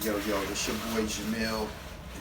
Yo, this your boy Jamil,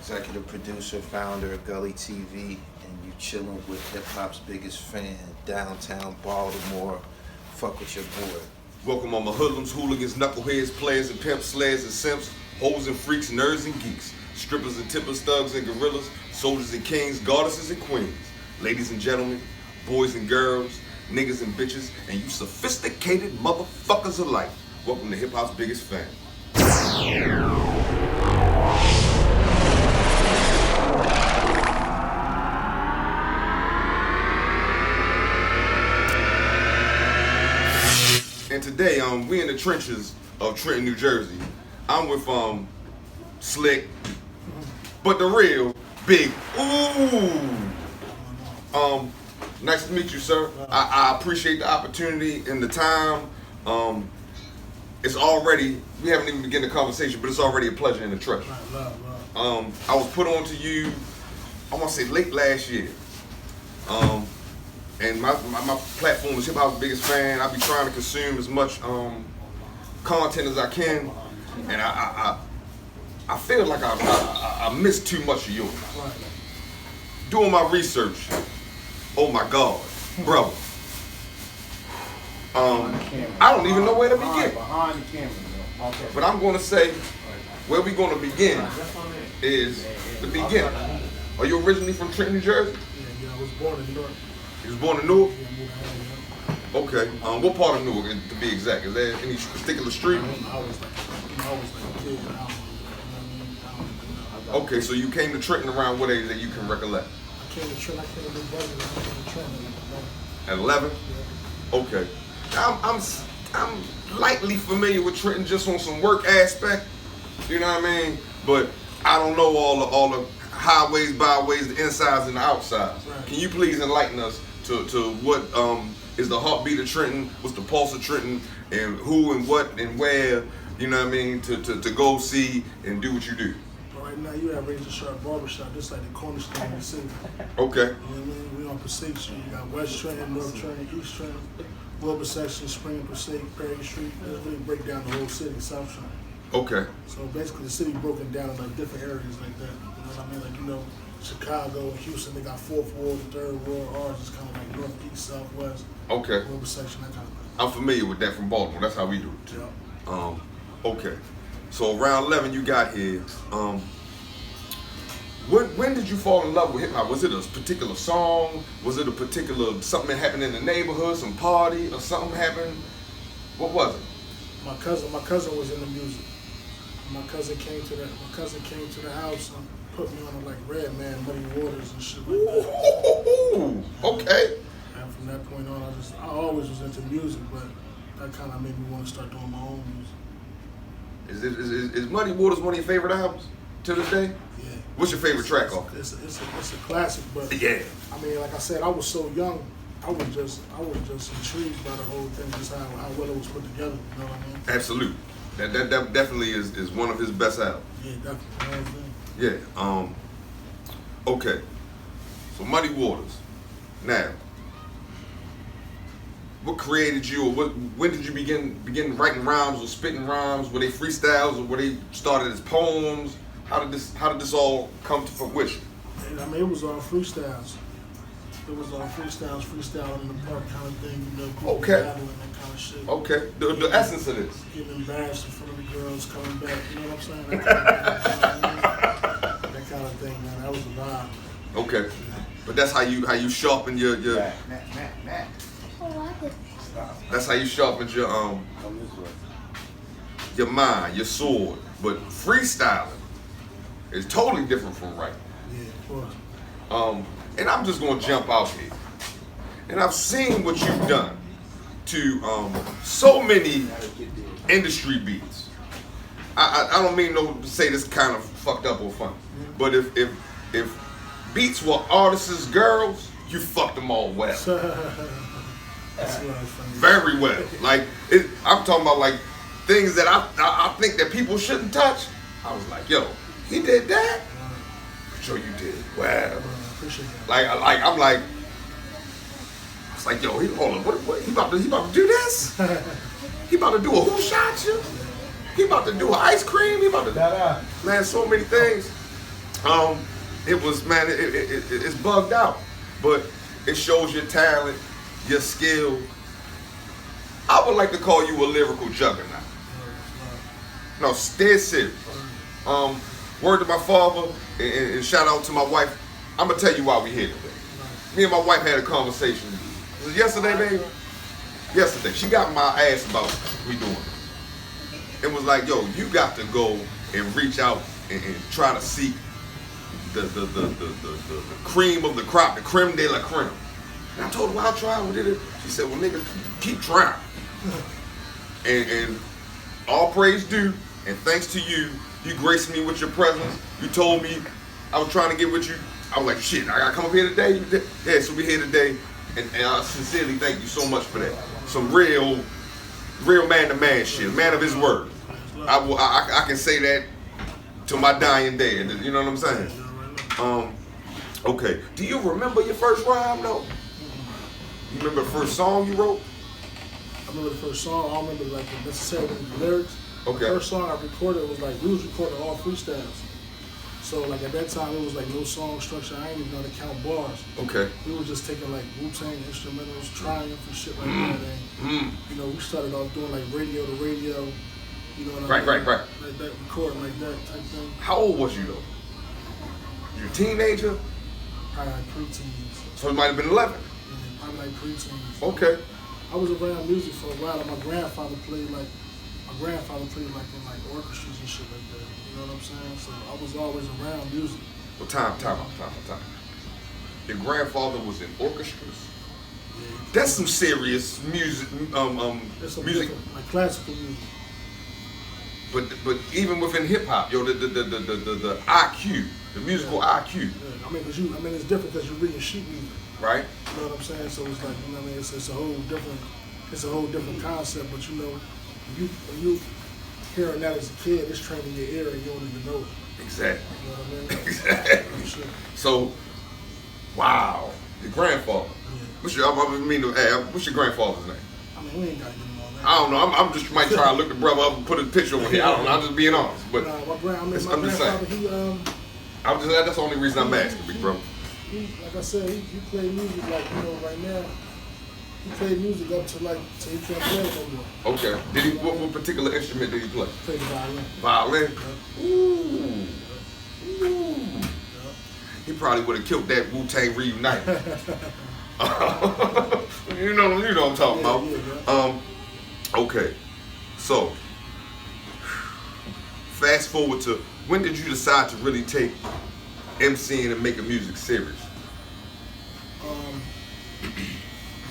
executive producer, founder of Gully TV, and you chilling with hip hop's biggest fan, downtown Baltimore. Fuck with your boy. Welcome all my hoodlums, hooligans, knuckleheads, players and pimps, slayers and simps, hoes and freaks, nerds and geeks, strippers and tippers, thugs and gorillas, soldiers and kings, goddesses and queens, ladies and gentlemen, boys and girls, niggas and bitches, and you sophisticated motherfuckers alike. Welcome to hip hop's biggest fan. And today, we in the trenches of Trenton, New Jersey. I'm with Slick, but the real Big. Nice to meet you, sir. I appreciate the opportunity and the time. It's already, we haven't even begun the conversation, but it's already a pleasure and a treasure. I was put on to you, I want to say late last year. And my platform is Hip Hop's Biggest Fan. I be trying to consume as much content as I can, and I feel like I missed too much of yours. Doing my research, oh my God, brother. I don't even know where to begin. Behind the camera, okay. But I'm going to say where we're going to begin is the beginning. Are you originally from Trenton, New Jersey? Yeah, I was born in Newark. You was born in Newark? Yeah, moved out here. Okay. What part of Newark, to be exact? Is there any particular street? I was like a kid. Okay, so you came to Trenton around what age that you can recollect? I came to Trenton. I came to Trenton. At 11? Yeah. Okay. I'm lightly familiar with Trenton just on some work aspect, you know what I mean? But I don't know all the highways, byways, the insides and the outsides. Right. Can you please enlighten us to what is the heartbeat of Trenton, what's the pulse of Trenton, and who and what and where, you know what I mean, to go see and do what you do? But right now you have Razor Sharp Barbershop, just like the cornerstone of the city. Okay. You know what I mean? We on Passaic Street. You got West Trenton, North Trenton, East Trenton, Wilbur Section, Spring and Passaic, Perry Street. That's really break down the whole city, South Trenton. Okay. So basically the city broken down in like different areas like that. You know what I mean? Like, you know, Chicago and Houston, they got 4th Ward, 3rd Ward. Ours is kind of like North, East, Southwest. Okay. Wilbur Section, that kind of thing. I'm familiar with that from Baltimore. That's how we do it. Yeah. Okay. So around 11 you got here. When did you fall in love with hip hop? Was it a particular song? Was it a particular something that happened in the neighborhood, some party or something happened? What was it? My cousin was in the music. My cousin came to the house and put me on like Red Man, Muddy Waters and shit like that. Ooh, okay. And from that point on, I always was into music, but that kind of made me want to start doing my own music. Is Muddy Waters one of your favorite albums to this day? Yeah. What's your favorite track off? It's a classic, but Yeah. I mean, like I said, I was so young. I was just intrigued by the whole thing, just how well it was put together. You know what I mean? Absolutely. That definitely is one of his best albums. Yeah, definitely. Yeah. Okay. So Muddy Waters. Now, what created you, or when did you begin writing rhymes or spitting rhymes? Were they freestyles or were they started as poems? How did this all come to fruition? And, I mean, it was all freestyles. It was all freestyling in the park kind of thing, you know, people Okay. battling, that kind of shit. Okay. The essence of this. Getting embarrassed in front of the girls, coming back, you know what I'm saying? That kind of thing, man. That was a vibe. Okay. But that's how you sharpen your that's how you sharpen your mind, your sword. But freestyling is totally different from writing. Yeah, of course. And I'm just gonna jump out here. And I've seen what you've done to so many industry beats. I don't mean to say this kind of fucked up or funny, but if beats were artists' girls, you fucked them all well. That's what I was funny. Very well. Like I'm talking about like things that I think that people shouldn't touch. I was like, yo, he did that. Sure you did. Wow. Appreciate that. I'm like, I was like, yo, hold on, what he about to do this? He about to do a who shot you? He about to do ice cream. He about to man, so many things. It was man, it's bugged out, but it shows your talent, your skill. I would like to call you a lyrical juggernaut. No, dead serious. Word to my father, and shout out to my wife. I'm gonna tell you why we here today. Me and my wife had a conversation. Was it yesterday, baby? Yesterday. She got my ass about what we doing. It was like, yo, you got to go and reach out and try to seek the cream of the crop, the creme de la creme. And I told her, well, I'll try. We did it. She said, well, nigga, keep trying. And all praise due, and thanks to you, you graced me with your presence. You told me I was trying to get with you. I was like, shit, I gotta come up here today. Yeah, so we're here today, and I sincerely thank you so much for that. Some real man-to-man shit, man of his word. I can say that to my dying day. You know what I'm saying? Okay. Do you remember your first rhyme though? You remember the first song you wrote? I remember the first song. I don't remember like necessarily the lyrics. Okay. The first song I recorded was like we was recording all freestyles. So like at that time it was like no song structure. I ain't even know to count bars. Okay. We were just taking like Wu-Tang instrumentals, Triumph and shit like that. And you know, we started off doing like radio to radio. You know what I mean? Right. Like that, recording like that type thing. How old was you though? You a teenager? Probably like pre-teens. So it might have been 11. Yeah, probably like pre-teens. Okay. I was around music for a while. My grandfather played in like orchestras and shit like that. You know what I'm saying? So I was always around music. Well, time out. Your grandfather was in orchestras. Yeah, That's some serious music. It's some Music. different, like classical music. But even within hip hop, yo, the IQ, the musical IQ, Yeah, I mean, it's different because you're reading sheet music. right? You know what I'm saying? So it's like, you know what I mean? It's a whole different concept. But you know, when you hearing that as a kid, it's training your ear and you don't even know it. Exactly. You know what I mean? Exactly. Sure. So, wow, your grandfather. Yeah. What's your grandfather's name? I mean, we ain't got to get them all that. I don't know. I'm just might try to look the brother up and put a picture on here. I don't know. I'm just being honest. But Nah, my I'm just grandfather, saying. That's the only reason I'm asking, big bro. he, like I said, he played music like, you know, right now. He played music up to like, so he can't play it no more. Okay. Did he? What particular instrument did he play? He played the violin. Violin. Yeah. Ooh. Yeah. He probably would have killed that Wu-Tang reunite. you know what I'm talking about. Yeah. Okay. So, fast forward to when did you decide to really take MCing and making music serious?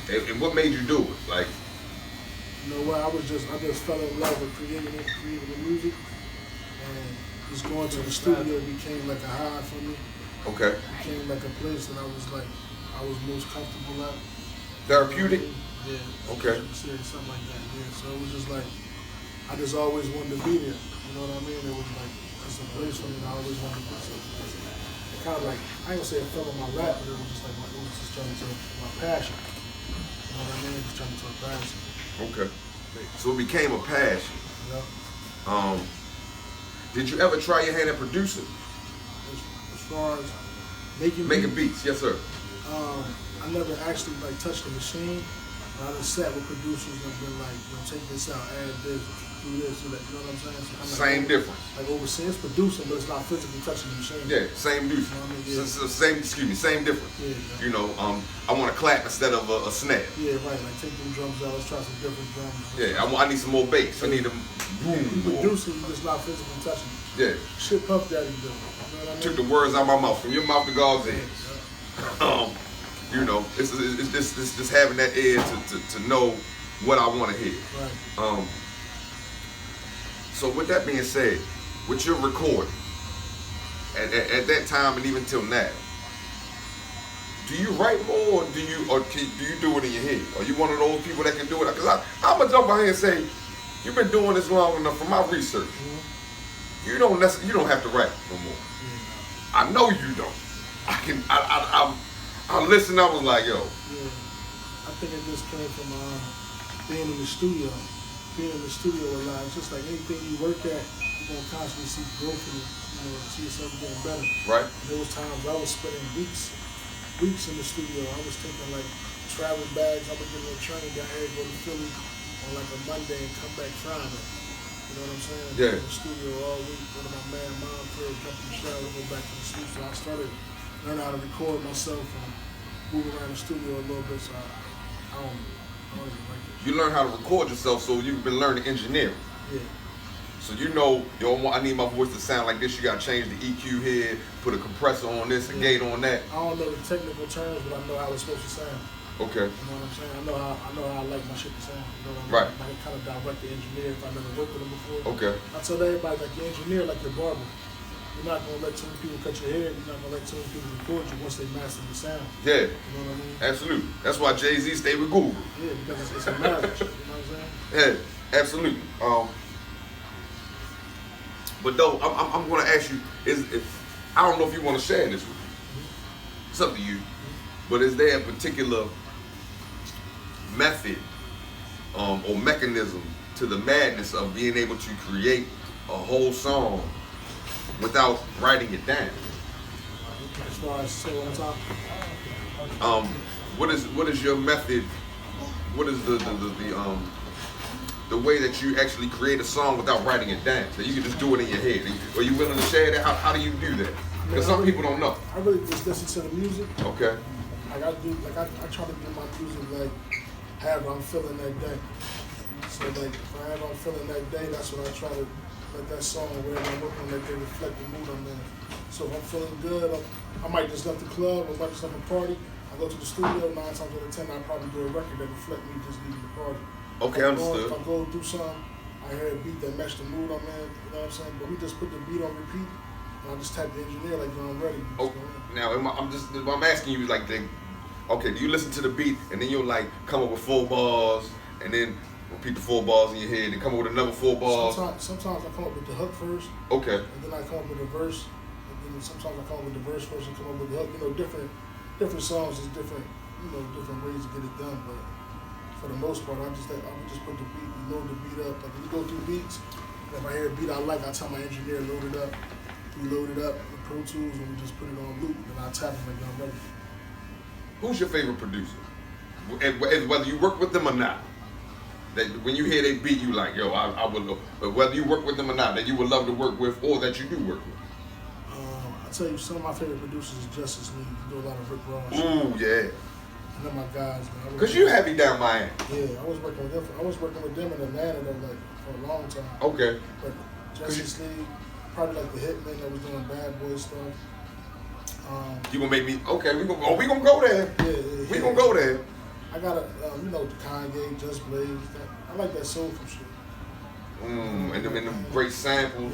And what made you do it? Like, You know what? I just fell in love with creating the music, and just going to the studio became like a high for me. okay. It became like a place that I was most comfortable at. Therapeutic? Yeah. Okay. Something like that. Yeah. So it was just like I just always wanted to be there. You know what I mean? It was like it's a place for me. And I always wanted to be there. It kind of like I ain't gonna say it fell on my lap, but it was just like it was just turning to my passion. You know what I mean? It just turned into a passion. Okay. So it became a passion. Yeah. Did you ever try your hand at producing? As far as making beats, yes sir. I never actually like touched the machine. But I just sat with producers and been like, you know, take this out, add this, do this, do that. You know what I'm saying? So I'm Same difference. Like overseeing, it's producing, but it's not physically touching the machine. Yeah, same difference. You know what I mean? Yeah. Same difference. Yeah. You know, I want to clap instead of a snare. Yeah, right. Like take them drums out. Let's try some different drums. Yeah, I need some more bass. I need them boom. Producing, you just not physically touching it. Yeah. Shit Puff Daddy do. You know what I mean? Took the words out of my mouth, from your mouth to God's ears. Yeah. You know, it's just having that ear to know what I want to hear. Right. So with that being said, with your recording, at that time and even till now, do you write more, or do you do it in your head? Are you one of those people that can do it? Because I'm gonna jump out here and say, you've been doing this long enough. From my research, you don't have to write no more. Yeah. I know you don't. I listened. I was like, yo. Yeah. I think it just came from being in the studio. being in the studio a lot. It's just like anything you work at, you're gonna constantly see growth in it. You know, see yourself getting better. Right. And there was times I was spending weeks in the studio. I was taking like travel bags. I would get on a train down here, go to Philly on like a Monday and come back Friday. You know what I'm saying? Yeah. In the studio all week. Go to my mom crib, jump in the shower, go back to the studio. So I started learning how to record myself and move around the studio a little bit. So I don't even like it. You learn how to record yourself, so you've been learning engineering. Yeah. So you know, yo, I need my voice to sound like this. You gotta change the EQ here, put a compressor on this, a gate on that. I don't know the technical terms, but I know how it's supposed to sound. Okay. You know what I'm saying? I know how I like my shit to sound. You know what I mean? Right. I can kind of direct the engineer if I never worked with him before. Okay. I tell everybody, like, the engineer, like your barber. You're not gonna let too many people cut your hair. You're not gonna let too many people record you once they master the sound. Yeah. You know what I mean? Absolutely. That's why Jay-Z stayed with Google. Yeah, because it's a marriage. You know what I'm saying? Yeah, absolutely. But though, I'm gonna ask you, I don't know if you want to share this with me. It's up to you. But is there a particular method or mechanism to the madness of being able to create a whole song without writing it down? As far as say what I'm talking. What is your method? What is the way that you actually create a song without writing it down? So you can just do it in your head. Are you willing to share that? How do you do that? Because some people don't know. I really just listen to the music. Okay. Like I try to do my music like however I'm feeling that day. So like if I'm feeling that day, that's when I try to let that song, whatever I'm working on that day, reflect the mood I'm in. So if I'm feeling good, I might just left the club, I might just left a party. I go to the studio 9 times out of 10, I probably do a record that reflect me just leaving the party. Okay, understood. If I go do something, I hear a beat that match the mood I'm in, you know what I'm saying? But we just put the beat on repeat, and I just type the engineer like, I'm ready. Oh, now I'm asking you like, okay, do you listen to the beat and then you'll like come up with 4 bars and then repeat the 4 bars in your head and come up with another 4 bars? Sometimes I come up with the hook first. Okay. And then I come up with the verse. And then sometimes I come up with the verse first and come up with the hook. You know, different songs is different ways to get it done. But for the most part, I would just put the beat, load the beat up. Like when you go through beats, if I hear a beat I like, I tell my engineer load it up. We load it up with Pro Tools and we just put it on loop. And I tap it like I'm ready. Who's your favorite producer? And whether you work with them or not, that when you hear they beat you like, yo, I would love, but whether you work with them or not, that you would love to work with or that you do work with. I tell you, some of my favorite producers is Justice League. We do a lot of Rick Ross. Ooh, yeah. And then my guys, man. Cause you heavy down Miami. Yeah, I was working with them in Atlanta though, like for a long time. Okay. But Justice League, probably like the Hitman that was doing Bad Boy stuff. You gonna make me okay? We gonna go there. Yeah. We gonna go there. I got Kanye, Just Blaze. I like that soulful shit. And them great samples.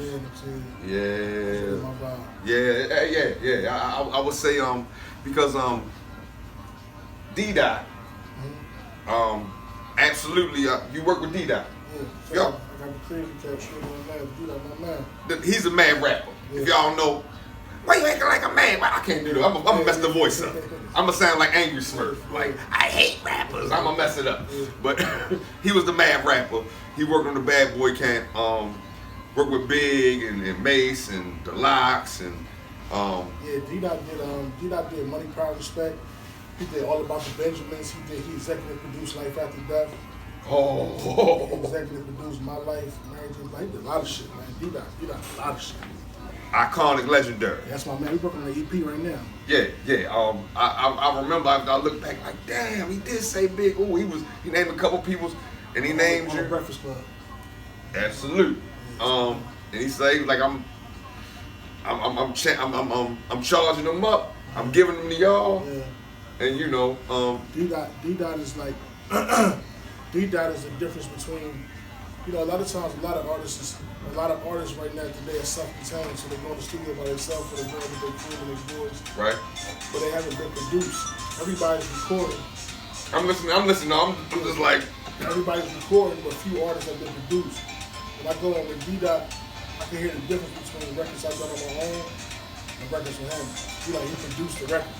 Yeah, Yeah. my vibe. Yeah. I would say because D-Dot, absolutely. You work with D-Dot. Yeah. Yo. I got the crazy cat shit on that. D-Dot, my man. He's a mad rapper. Yeah. If y'all know, why you acting like a man? Well, I can't do that. I'm gonna mess the voice up. I'm gonna sound like Angry Smurf. Like, I hate rappers. I'm gonna mess it up. But he was the mad rapper. He worked on the Bad Boy Camp. Worked with Big and Mace and the Locks and. Yeah, D-Dot did Money, Power, Respect. He did All About the Benjamins. He executive produced Life After Death. Oh. He executive produced My Life, Marriage. He did a lot of shit, man. D-Dot did a lot of shit. Iconic, legendary. That's my man. We working on the EP right now. Yeah. I remember. I look back like, damn, he did say Big. Oh, he named a couple people's, and he named you. Breakfast Club. Absolute. And he say like I'm charging them up. I'm giving them to y'all. Yeah. And you know, D-Dot is like D-Dot is the difference between, you know, a lot of times a lot of artists right now today are self-contained, so they go in the studio by themselves or they go with their crew and their boys. Right. But they haven't been produced. Everybody's recording. I'm listening. I'm just like. Everybody's recording, but few artists have been produced. When I go in with D-Dot, I can hear the difference between records I've done on my own and records with him. He produced the record.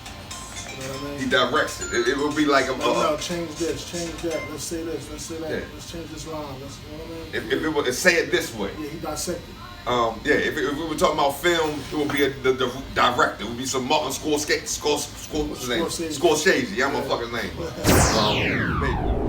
You know what I mean? He directs it. It would be like a. No, change this, change that. Let's say this, let's say that. Yeah. Let's change this line. Let's, you know what I mean? If it was, say it this way. Yeah, he dissected. Yeah, if we were talking about film, it would be the director. It would be some Martin Scorsese. What's his name? Scorsese. Scorsese. I'm gonna fuck his name. Maybe.